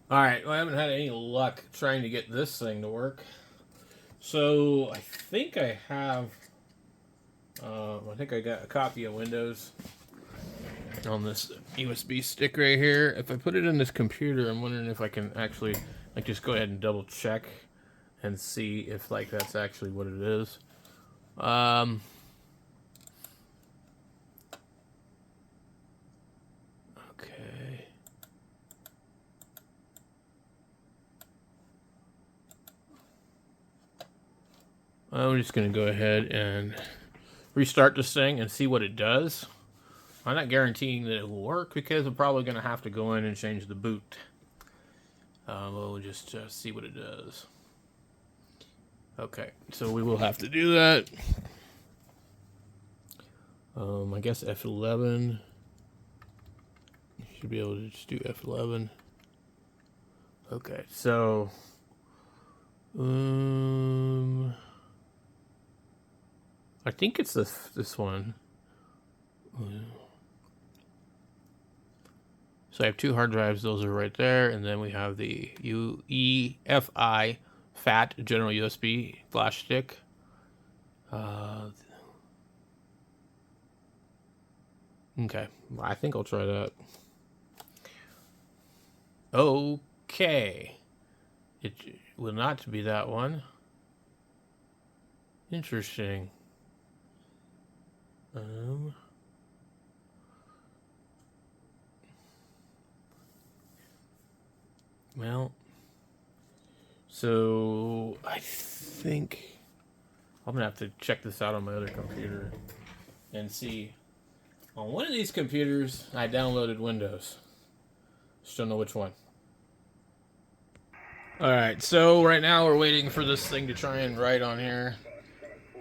Alright, well, I haven't had any luck trying to get this thing to work. So, I think I have. I think I got a copy of Windows on this USB stick right here. If I put it in this computer, I'm wondering if I can actually, like, just go ahead and double check and see if, like, that's actually what it is. Um, okay. I'm just going to go ahead and restart this thing and see what it does. I'm not guaranteeing that it will work because I'm probably going to have to go in and change the boot. We'll just see what it does. Okay, so we will have to do that. I guess F11. Should be able to just do F11. Okay, so I think it's this one. So I have two hard drives. Those are right there, and then we have the UEFI FAT General USB flash stick. Okay, I think I'll try that. Okay, it will not be that one. Interesting. Well, so I think I'm gonna have to check this out on my other computer and see. On one of these computers, I downloaded Windows. Just don't know which one. Alright, so right now we're waiting for this thing to try and write on here.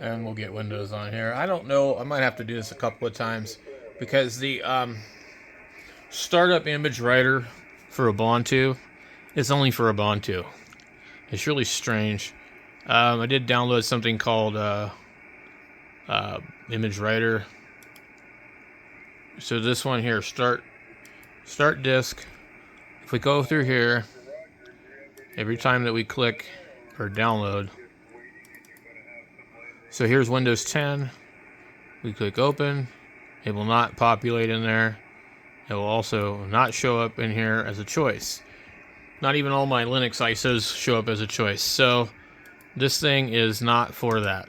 And we'll get Windows on here. I don't know. I might have to do this a couple of times. Because the startup image writer for Ubuntu is only for Ubuntu. It's really strange. I did download something called Image Writer. So this one here, start disk. If we go through here, every time that we click or download. So here's Windows 10. We click open. It will not populate in there. It will also not show up in here as a choice. Not even all my Linux ISOs show up as a choice. So this thing is not for that.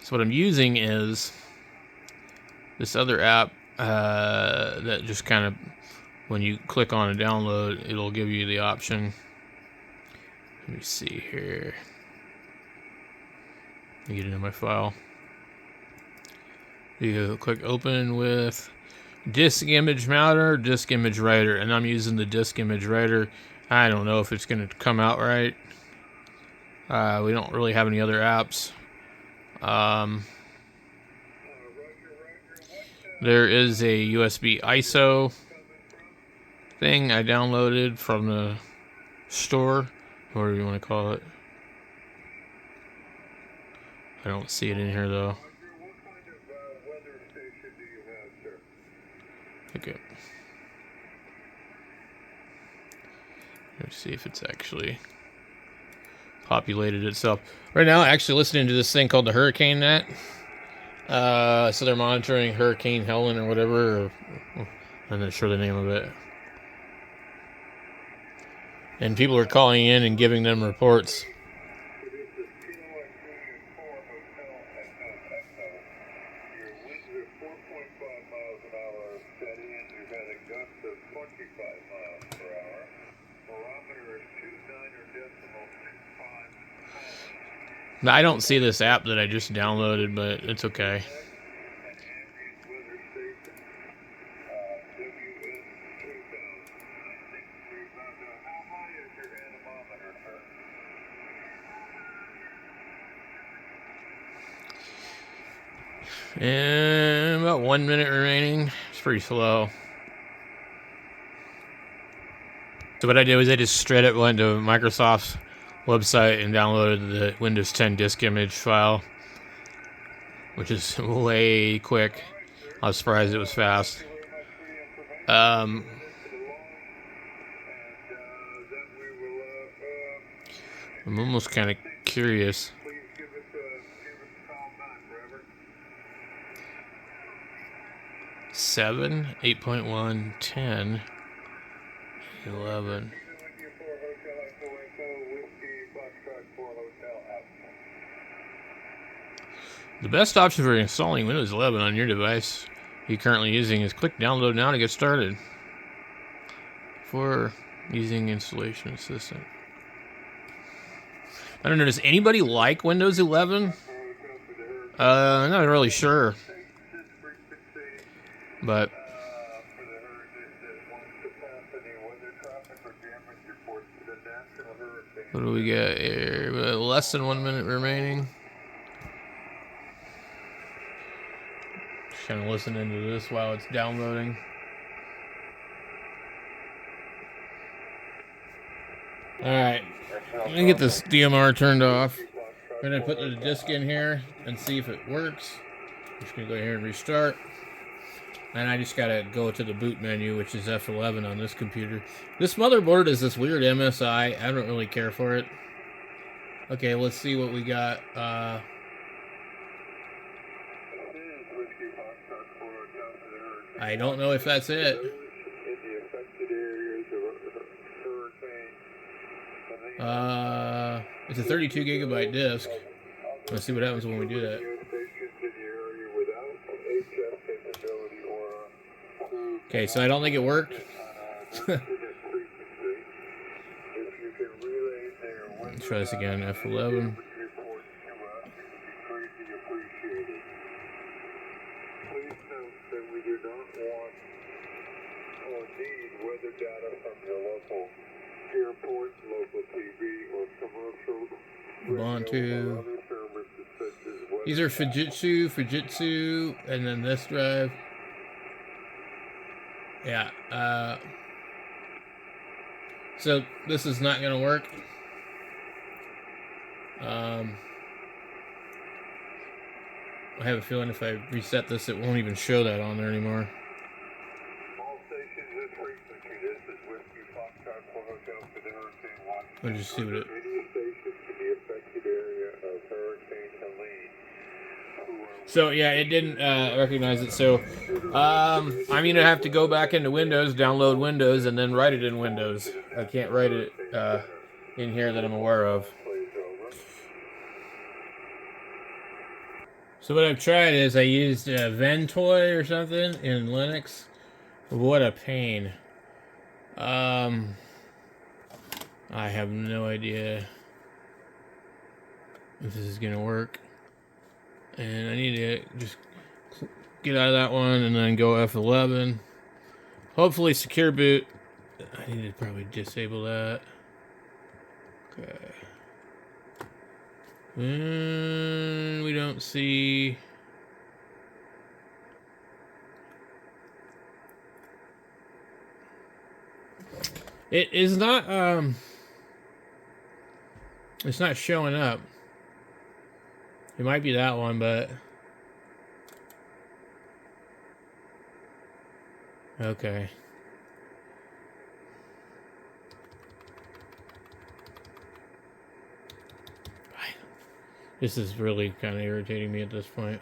So what I'm using is this other app that just kind of, when you click on a download, it'll give you the option. Let me see here. Let me get into my file. You click open with disk image mounter, disk image writer, and I'm using the disk image writer. I don't know if it's going to come out right. We don't really have any other apps. There is a USB ISO thing I downloaded from the store, whatever you want to call it. I don't see it in here though. Okay. Let's see if it's actually populated itself. Right now, I'm actually listening to this thing called the Hurricane Net. So they're monitoring Hurricane Helen or whatever. I'm not sure the name of it. And people are calling in and giving them reports. I don't see this app that I just downloaded, but it's okay. And about 1 minute remaining. It's pretty slow. So what I did was I just straight up went to Microsoft's website and downloaded the Windows 10 disk image file, which is way quick. I was surprised it was fast. I'm almost kind of curious. 7, 8.1, 10, 11. The best option for installing Windows 11 on your device you're currently using is click download now to get started. For using installation assistant. I don't know, does anybody like Windows 11? I'm not really sure. But what do we got here? Less than 1 minute remaining. Just kind of listening to this while it's downloading. Alright, let me get this DMR turned off. I'm going to put the disk in here and see if it works. I'm just going to go here and restart. And I just got to go to the boot menu, which is F11 on this computer. This motherboard is this weird MSI. I don't really care for it. Okay, let's see what we got. I don't know if that's it. It's a 32 gigabyte disk. Let's see what happens when we do that. Okay, so I don't think it worked. Let's try this again, F11. Ubuntu. These are Fujitsu, and then this drive. Yeah, so this is not going to work. I have a feeling if I reset this, it won't even show that on there anymore. Let me just see what it... So yeah, it didn't recognize it. So I'm gonna have to go back into Windows, download Windows, and then write it in Windows. I can't write it in here that I'm aware of. So what I've tried is I used Ventoy or something in Linux. What a pain. I have no idea if this is gonna work. And I need to just get out of that one and then go F11. Hopefully secure boot. I need to probably disable that. Okay. And we don't see... It is not, it's not showing up. It might be that one, but... Okay. This is really kind of irritating me at this point.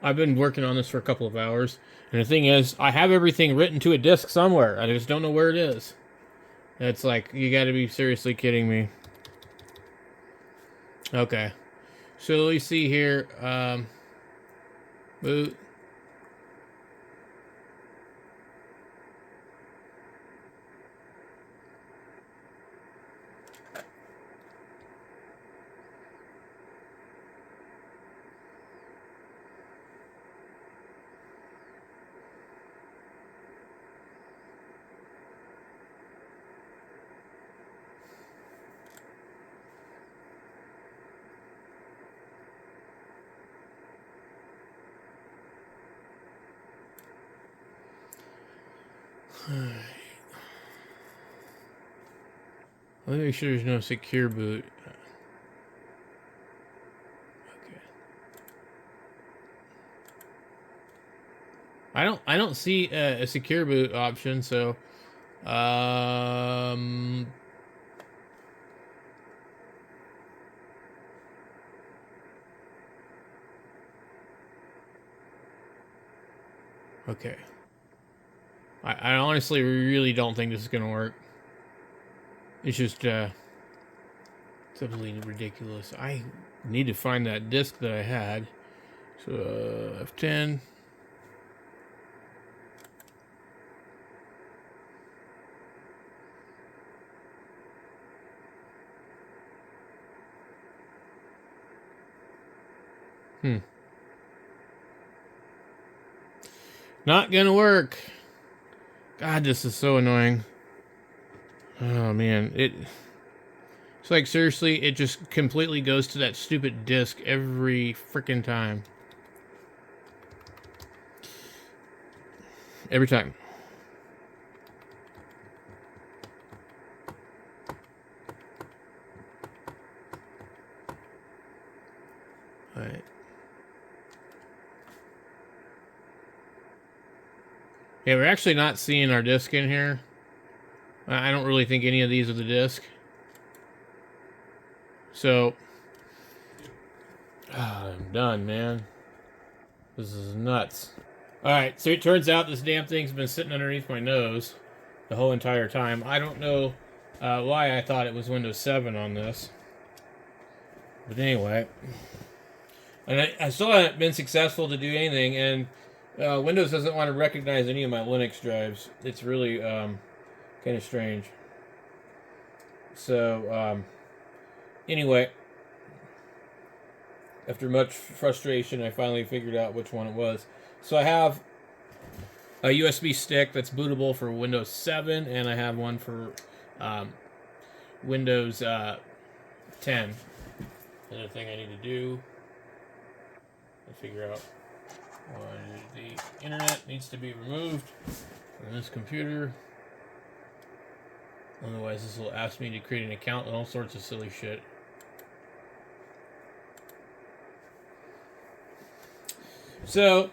I've been working on this for a couple of hours, and the thing is, I have everything written to a disk somewhere. I just don't know where it is. It's like, you gotta be seriously kidding me. Okay. So we see here, boot. Let me make sure there's no secure boot. Okay. I don't see a secure boot option, so Okay. I honestly really don't think this is gonna work. It's just it's absolutely ridiculous. I need to find that disc that I had. So F10. Not gonna work. God, this is so annoying. Oh man, it's like seriously, it just completely goes to that stupid disc every freaking time. Every time. Alright. Yeah, we're actually not seeing our disc in here. I don't really think any of these are the disc. So, I'm done, man. This is nuts. Alright, so it turns out this damn thing's been sitting underneath my nose the whole entire time. I don't know why I thought it was Windows 7 on this. But anyway. And I still haven't been successful to do anything, and Windows doesn't want to recognize any of my Linux drives. It's really kind of strange. So, anyway, after much frustration, I finally figured out which one it was. So I have a USB stick that's bootable for Windows 7, and I have one for Windows 10. Another thing I need to do is figure out the internet needs to be removed from this computer. Otherwise, this will ask me to create an account and all sorts of silly shit. So,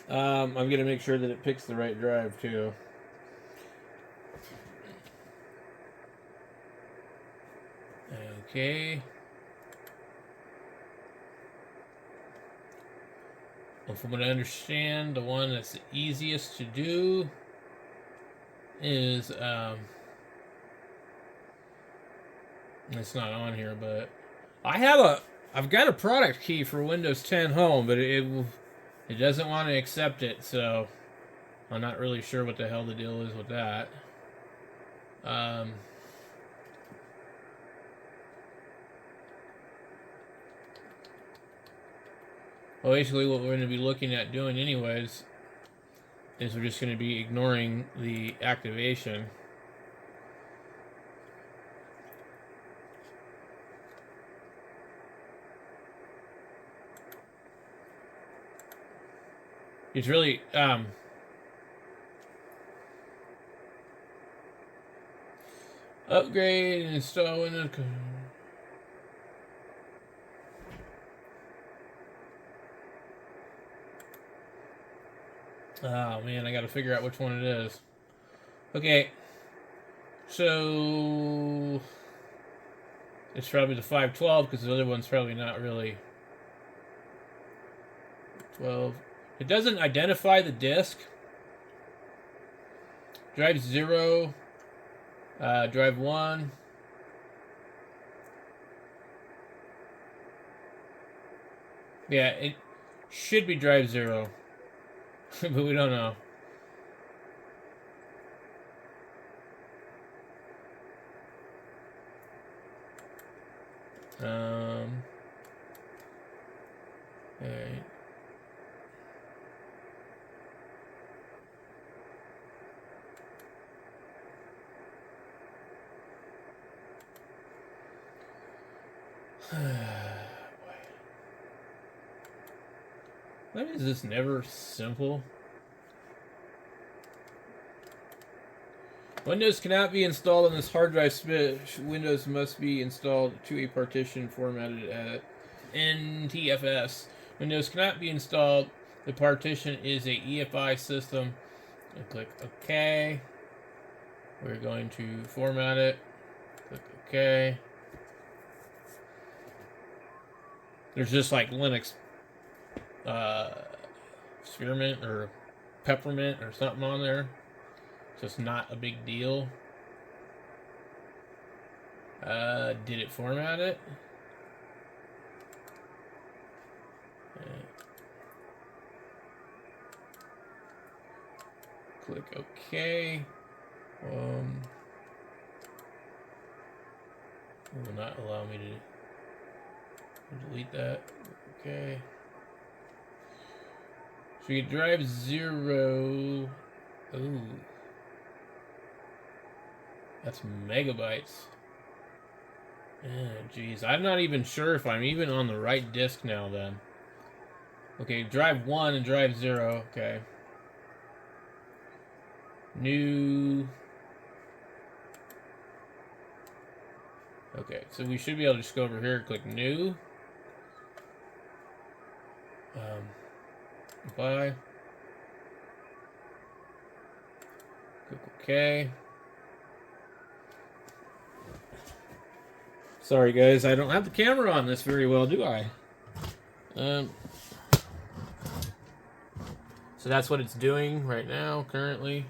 I'm going to make sure that it picks the right drive, too. Okay. From what I understand, the one that's the easiest to do is, it's not on here, but I've got a product key for Windows 10 Home, but it doesn't want to accept it, so I'm not really sure what the hell the deal is with that. Well, basically what we're going to be looking at doing anyways is we're just going to be ignoring the activation. It's really, upgrade and install Windows. Oh man, I gotta figure out which one it is. Okay, so it's probably the 512 because the other one's probably not really 12. It doesn't identify the disk. Drive 0, drive 1. Yeah, it should be drive 0, but we don't know. Alright. Why is this never simple? Windows cannot be installed on this hard drive switch. Windows must be installed to a partition formatted at NTFS. Windows cannot be installed. The partition is a EFI system. And click OK. We're going to format it. Click OK. There's just like Linux spearmint or peppermint or something on there. Just not a big deal. Did it format it? Click OK. It will not allow me to delete that. Okay. So we drive 0. Ooh. That's megabytes. Geez. I'm not even sure if I'm even on the right disk now then. Okay, drive 1 and drive 0. Okay. New. Okay, so we should be able to just go over here and click new. Apply. Click OK. Sorry guys, I don't have the camera on this very well, do I? So that's what it's doing right now, currently.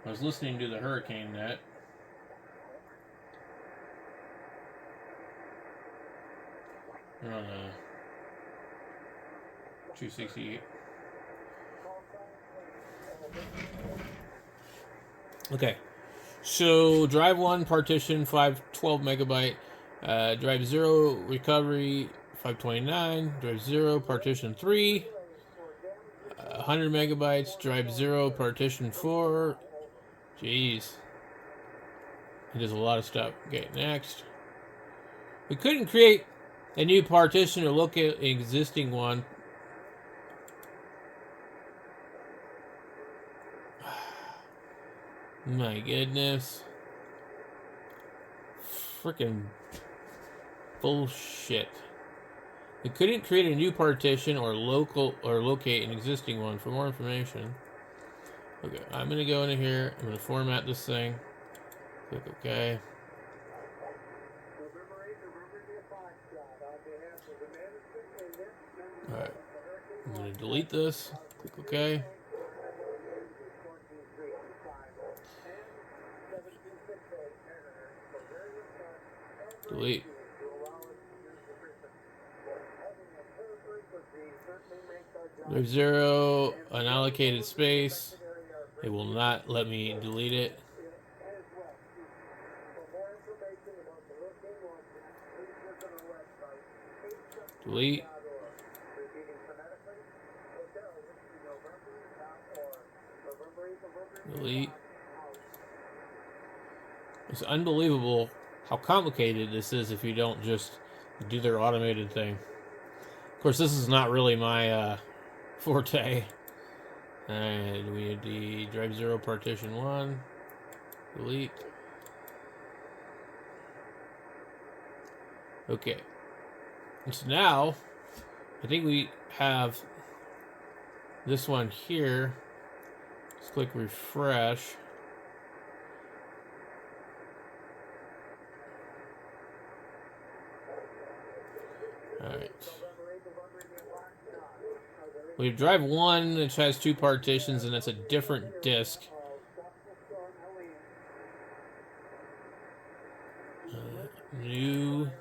I was listening to the Hurricane Net. We're on 268. Okay. So drive 1 partition 512 megabyte. Drive 0 recovery 529. Drive 0 partition 3 100 megabytes. Drive 0 partition 4. Jeez. It does a lot of stuff. Okay, next. We couldn't create a new partition or locate an existing one. My goodness. Freaking bullshit. We couldn't create a new partition or locate an existing one. For more information. Okay, I'm gonna go into here. I'm gonna format this thing. Click OK. Alright. I'm gonna delete this. Click OK. Delete. There's 0 unallocated space. It will not let me delete it. Delete. Delete. It's unbelievable how complicated this is if you don't just do their automated thing. Of course, this is not really my forte. And we had the drive 0 partition 1. Delete. Okay. And so now, I think we have this one here. Let's click refresh. Alright. We have drive 1, which has 2 partitions, and it's a different disk. New.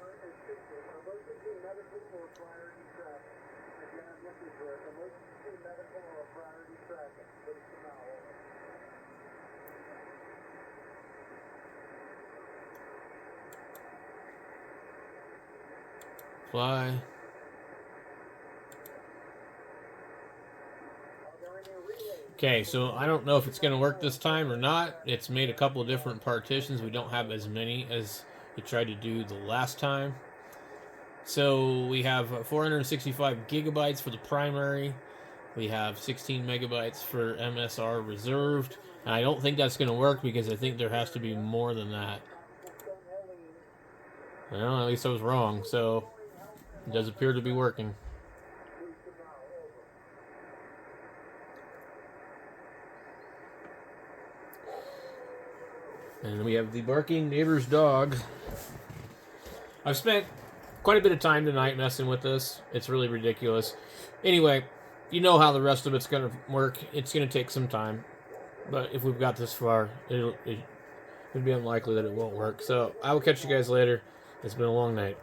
Apply. Okay, so I don't know if it's going to work this time or not. It's made a couple of different partitions. We don't have as many as we tried to do the last time. So we have 465 gigabytes for the primary. We have 16 megabytes for MSR reserved. And I don't think that's going to work because I think there has to be more than that. Well, at least I was wrong. So it does appear to be working. And we have the barking neighbor's dog. I've spent quite a bit of time tonight messing with this. It's really ridiculous. Anyway, you know how the rest of it's going to work. It's going to take some time. But if we've got this far, it'd be unlikely that it won't work. So I will catch you guys later. It's been a long night.